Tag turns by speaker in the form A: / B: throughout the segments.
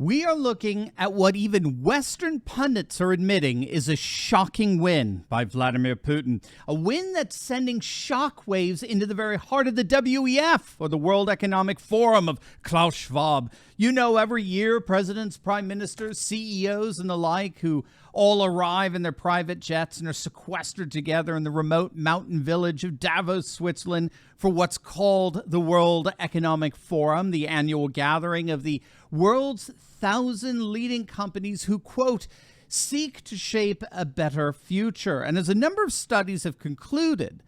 A: We are looking at what even Western pundits are admitting is a shocking win by Vladimir Putin. A win that's sending shockwaves into the very heart of the WEF, or the World Economic Forum of Klaus Schwab. You know, every year, presidents, prime ministers, CEOs, and the like who all arrive in their private jets and are sequestered together in the remote mountain village of Davos, Switzerland, for what's called the World Economic Forum, the annual gathering of the world's 1,000 leading companies who, quote, seek to shape a better future. And as a number of studies have concluded,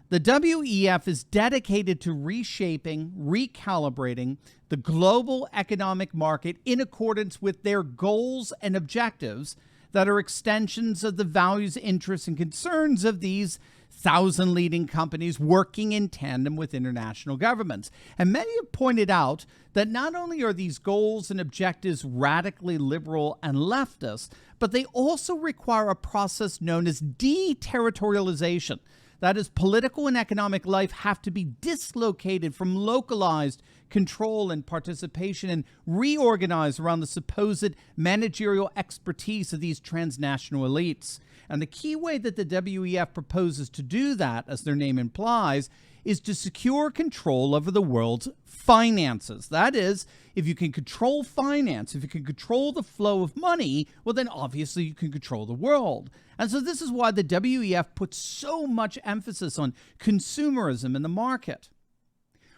A: the WEF is dedicated to reshaping, recalibrating the global economic market in accordance with their goals and objectives that are extensions of the values, interests, and concerns of these 1,000 leading companies working in tandem with international governments. And many have pointed out that not only are these goals and objectives radically liberal and leftist, but they also require a process known as deterritorialization. That is, political and economic life have to be dislocated from localized control and participation and reorganized around the supposed managerial expertise of these transnational elites. And the key way that the WEF proposes to do that, as their name implies, is to secure control over the world's finances. That is, if you can control finance, if you can control the flow of money, well, then obviously you can control the world. And so this is why the WEF puts so much emphasis on consumerism in the market.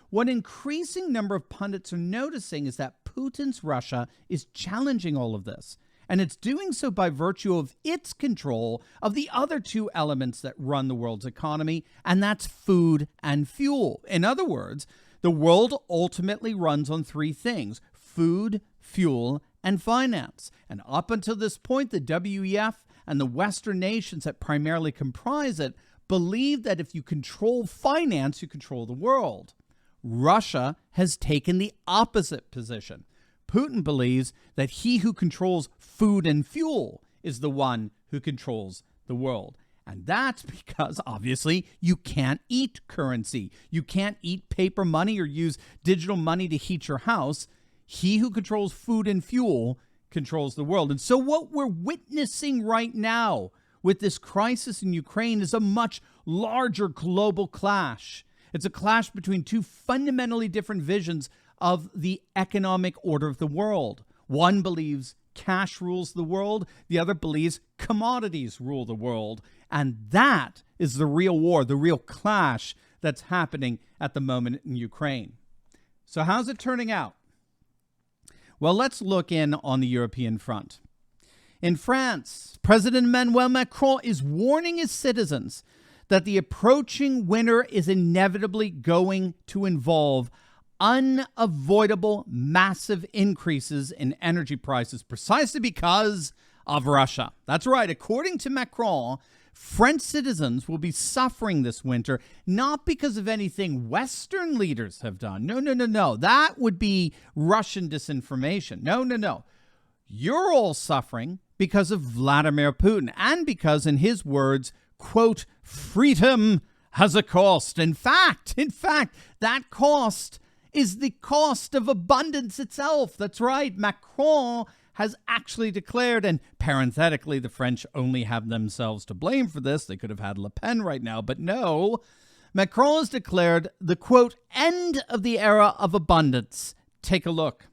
A: What an increasing number of pundits are noticing is that Putin's Russia is challenging all of this. And it's doing so by virtue of its control of the other two elements that run the world's economy, and that's food and fuel. In other words, the world ultimately runs on three things: food, fuel, and finance. And up until this point, the WEF and the Western nations that primarily comprise it believe that if you control finance, you control the world. Russia has taken the opposite position. Putin believes that he who controls food and fuel is the one who controls the world. And that's because, obviously, you can't eat currency. You can't eat paper money or use digital money to heat your house. He who controls food and fuel controls the world. And so what we're witnessing right now with this crisis in Ukraine is a much larger global clash. It's a clash between two fundamentally different visions of the economic order of the world. One believes cash rules the world. The other believes commodities rule the world. And that is the real war, the real clash that's happening at the moment in Ukraine. So how's it turning out? Well, let's look in on the European front. In France, President Emmanuel Macron is warning his citizens that the approaching winter is inevitably going to involve unavoidable massive increases in energy prices precisely because of Russia. That's right. According to Macron, French citizens will be suffering this winter not because of anything Western leaders have done. No. That would be Russian disinformation. No. You're all suffering because of Vladimir Putin and because, in his words, quote, freedom has a cost. In fact, that cost is the cost of abundance itself. That's right. Macron has actually declared, and parenthetically, the French only have themselves to blame for this. They could have had Le Pen right now, but no. Macron has declared the, quote, end of the era of abundance. Take a look.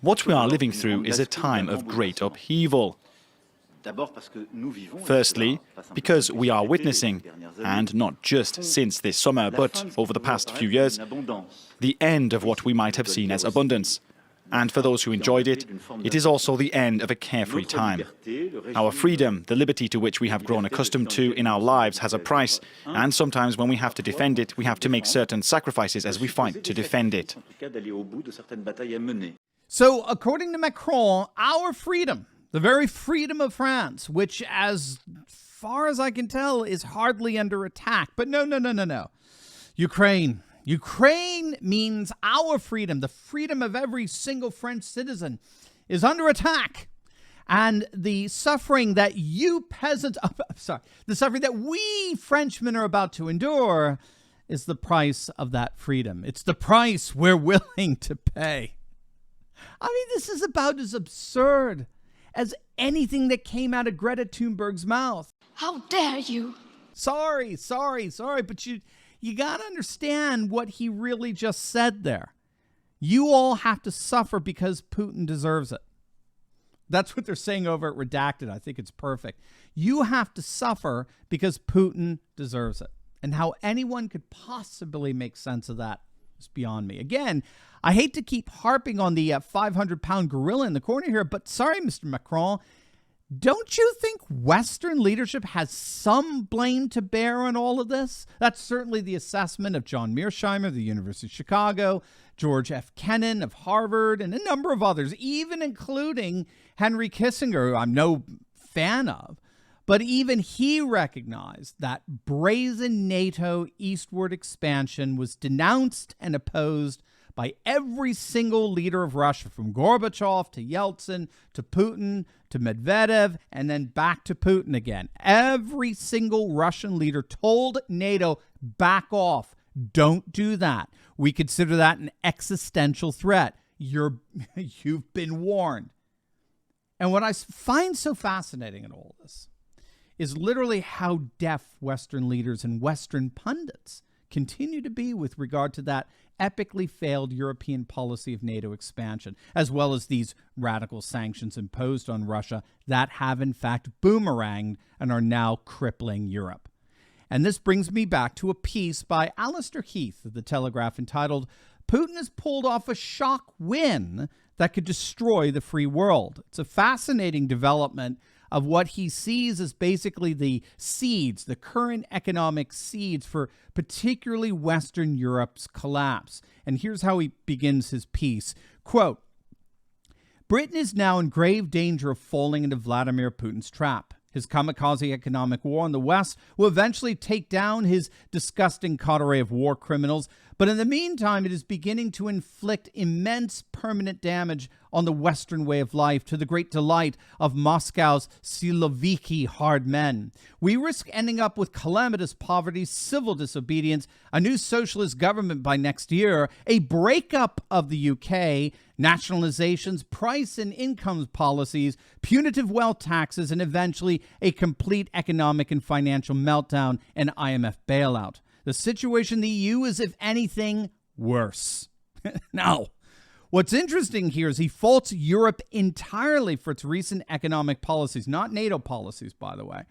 B: What we are living through is a time of great upheaval. Firstly, because we are witnessing, and not just since this summer, but over the past few years, the end of what we might have seen as abundance. And for those who enjoyed it, it is also the end of a carefree time. Our freedom, the liberty to which we have grown accustomed to in our lives, has a price, and sometimes when we have to defend it, we have to make certain sacrifices as we fight to defend it.
A: So, according to Macron, our freedom, the very freedom of France, which, as far as I can tell, is hardly under attack. But no. Ukraine means our freedom, the freedom of every single French citizen, is under attack. And the suffering that you peasants, the suffering that we Frenchmen are about to endure is the price of that freedom. It's the price we're willing to pay. I mean, this is about as absurd as anything that came out of Greta Thunberg's mouth.
C: How dare you?
A: Sorry, but you got to understand what he really just said there. You all have to suffer because Putin deserves it. That's what they're saying over at Redacted. I think it's perfect. You have to suffer because Putin deserves it. And how anyone could possibly make sense of that is beyond me. Again, I hate to keep harping on the 500-pound gorilla in the corner here, but sorry, Mr. Macron, don't you think Western leadership has some blame to bear on all of this? That's certainly the assessment of John Mearsheimer of the University of Chicago, George F. Kennan of Harvard, and a number of others, even including Henry Kissinger, who I'm no fan of. But even he recognized that brazen NATO eastward expansion was denounced and opposed by every single leader of Russia, from Gorbachev to Yeltsin to Putin to Medvedev, and then back to Putin again. Every single Russian leader told NATO, back off. Don't do that. We consider that an existential threat. You've been warned. And what I find so fascinating in all this is literally how deaf Western leaders and Western pundits continue to be with regard to that epically failed European policy of NATO expansion, as well as these radical sanctions imposed on Russia that have in fact boomeranged and are now crippling Europe. And this brings me back to a piece by Alistair Heath of The Telegraph entitled, "Putin has pulled off a shock win that could destroy the free world." It's a fascinating development of what he sees as basically the seeds, the current economic seeds for particularly Western Europe's collapse. And here's how he begins his piece. Quote, "Britain is now in grave danger of falling into Vladimir Putin's trap. His kamikaze economic war on the West will eventually take down his disgusting cadre of war criminals, but in the meantime, it is beginning to inflict immense permanent damage on the Western way of life, to the great delight of Moscow's Siloviki hard men. We risk ending up with calamitous poverty, civil disobedience, a new socialist government by next year, a breakup of the UK, nationalizations, price and income policies, punitive wealth taxes, and eventually a complete economic and financial meltdown and IMF bailout. The situation in the EU is, if anything, worse." Now, what's interesting here is he faults Europe entirely for its recent economic policies, not NATO policies, by the way.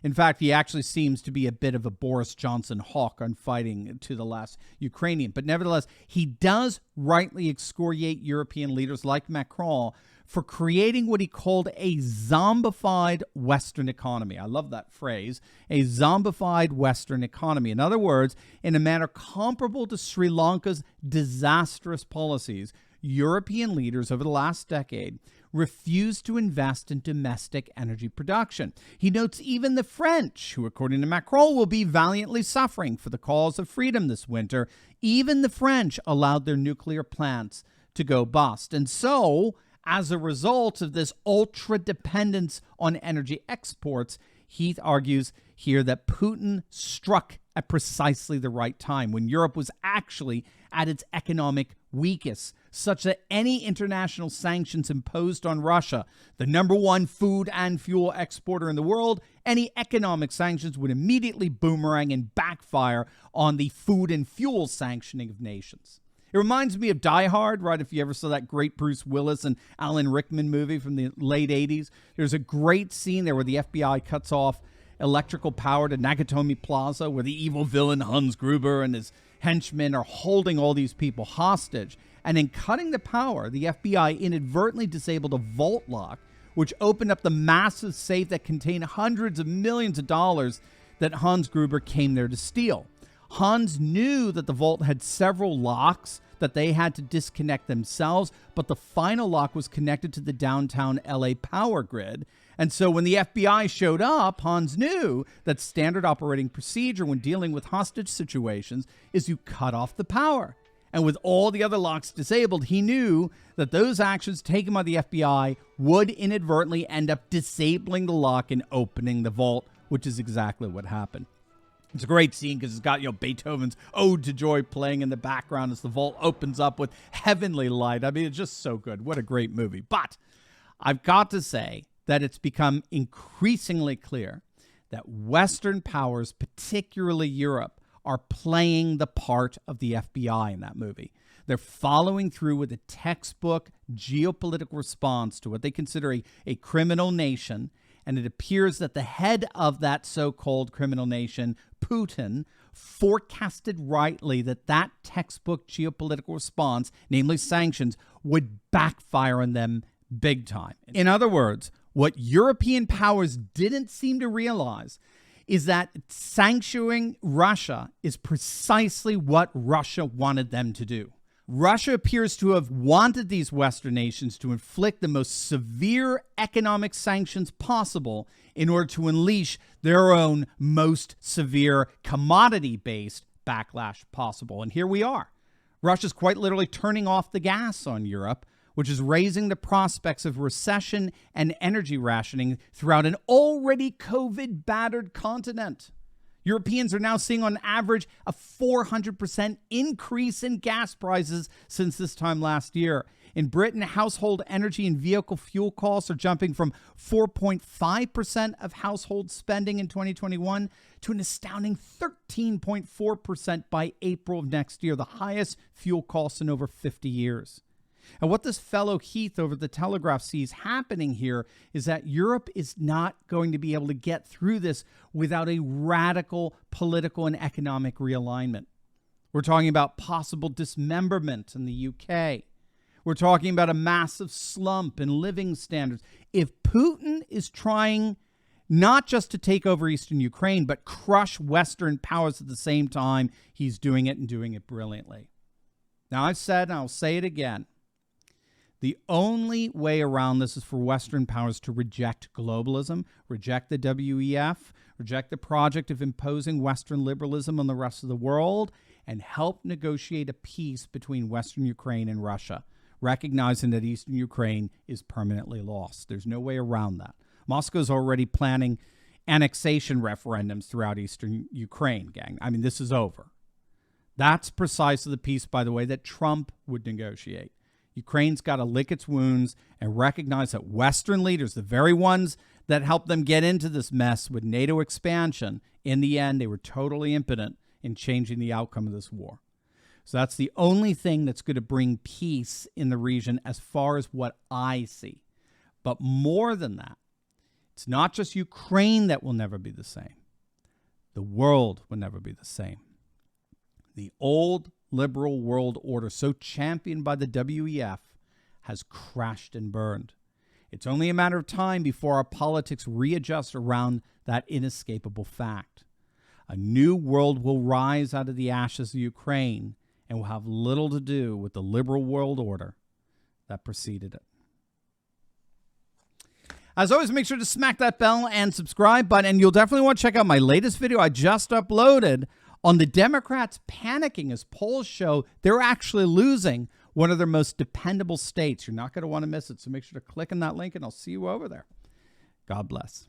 A: In fact, he actually seems to be a bit of a Boris Johnson hawk on fighting to the last Ukrainian. But nevertheless, he does rightly excoriate European leaders like Macron for creating what he called a zombified Western economy. I love that phrase, a zombified Western economy. In other words, in a manner comparable to Sri Lanka's disastrous policies, European leaders over the last decade refused to invest in domestic energy production. He notes even the French, who according to Macron will be valiantly suffering for the cause of freedom this winter, even the French allowed their nuclear plants to go bust. And so, as a result of this ultra dependence on energy exports, Heath argues here that Putin struck at precisely the right time, when Europe was actually at its economic weakest, such that any international sanctions imposed on Russia, the number one food and fuel exporter in the world, any economic sanctions would immediately boomerang and backfire on the food and fuel sanctioning of nations. It reminds me of Die Hard, right? If you ever saw that great Bruce Willis and Alan Rickman movie from the late 80s. There's a great scene there where the FBI cuts off electrical power to Nakatomi Plaza, where the evil villain Hans Gruber and his henchmen are holding all these people hostage. And in cutting the power, the FBI inadvertently disabled a vault lock, which opened up the massive safe that contained hundreds of millions of dollars that Hans Gruber came there to steal. Hans knew that the vault had several locks that they had to disconnect themselves, but the final lock was connected to the downtown LA power grid. And so when the FBI showed up, Hans knew that standard operating procedure when dealing with hostage situations is you cut off the power. And with all the other locks disabled, he knew that those actions taken by the FBI would inadvertently end up disabling the lock and opening the vault, which is exactly what happened. It's a great scene because it's got, Beethoven's Ode to Joy playing in the background as the vault opens up with heavenly light. I mean, it's just so good. What a great movie. But I've got to say that it's become increasingly clear that Western powers, particularly Europe, are playing the part of the FBI in that movie. They're following through with a textbook geopolitical response to what they consider a criminal nation. And it appears that the head of that so-called criminal nation, Putin, forecasted rightly that that textbook geopolitical response, namely sanctions, would backfire on them big time. In other words, what European powers didn't seem to realize is that sanctioning Russia is precisely what Russia wanted them to do. Russia appears to have wanted these Western nations to inflict the most severe economic sanctions possible in order to unleash their own most severe commodity-based backlash possible. And here we are. Russia's quite literally turning off the gas on Europe, which is raising the prospects of recession and energy rationing throughout an already COVID-battered continent. Europeans are now seeing on average a 400% increase in gas prices since this time last year. In Britain, household energy and vehicle fuel costs are jumping from 4.5% of household spending in 2021 to an astounding 13.4% by April of next year, the highest fuel costs in over 50 years. And what this fellow Heath over the Telegraph sees happening here is that Europe is not going to be able to get through this without a radical political and economic realignment. We're talking about possible dismemberment in the UK. We're talking about a massive slump in living standards. If Putin is trying not just to take over eastern Ukraine, but crush Western powers at the same time, he's doing it and doing it brilliantly. Now, I've said, and I'll say it again, the only way around this is for Western powers to reject globalism, reject the WEF, reject the project of imposing Western liberalism on the rest of the world, and help negotiate a peace between Western Ukraine and Russia, recognizing that Eastern Ukraine is permanently lost. There's no way around that. Moscow's already planning annexation referendums throughout Eastern Ukraine, gang. I mean, this is over. That's precisely the peace, by the way, that Trump would negotiate. Ukraine's got to lick its wounds and recognize that Western leaders, the very ones that helped them get into this mess with NATO expansion, in the end, they were totally impotent in changing the outcome of this war. So that's the only thing that's going to bring peace in the region as far as what I see. But more than that, it's not just Ukraine that will never be the same. The world will never be the same. The old liberal world order, so championed by the WEF, has crashed and burned. It's only a matter of time before our politics readjust around that inescapable fact. A new world will rise out of the ashes of Ukraine and will have little to do with the liberal world order that preceded it. As always, make sure to smack that bell and subscribe button, and you'll definitely want to check out my latest video I just uploaded on the Democrats panicking as polls show they're actually losing one of their most dependable states. You're not going to want to miss it, so make sure to click on that link, and I'll see you over there. God bless.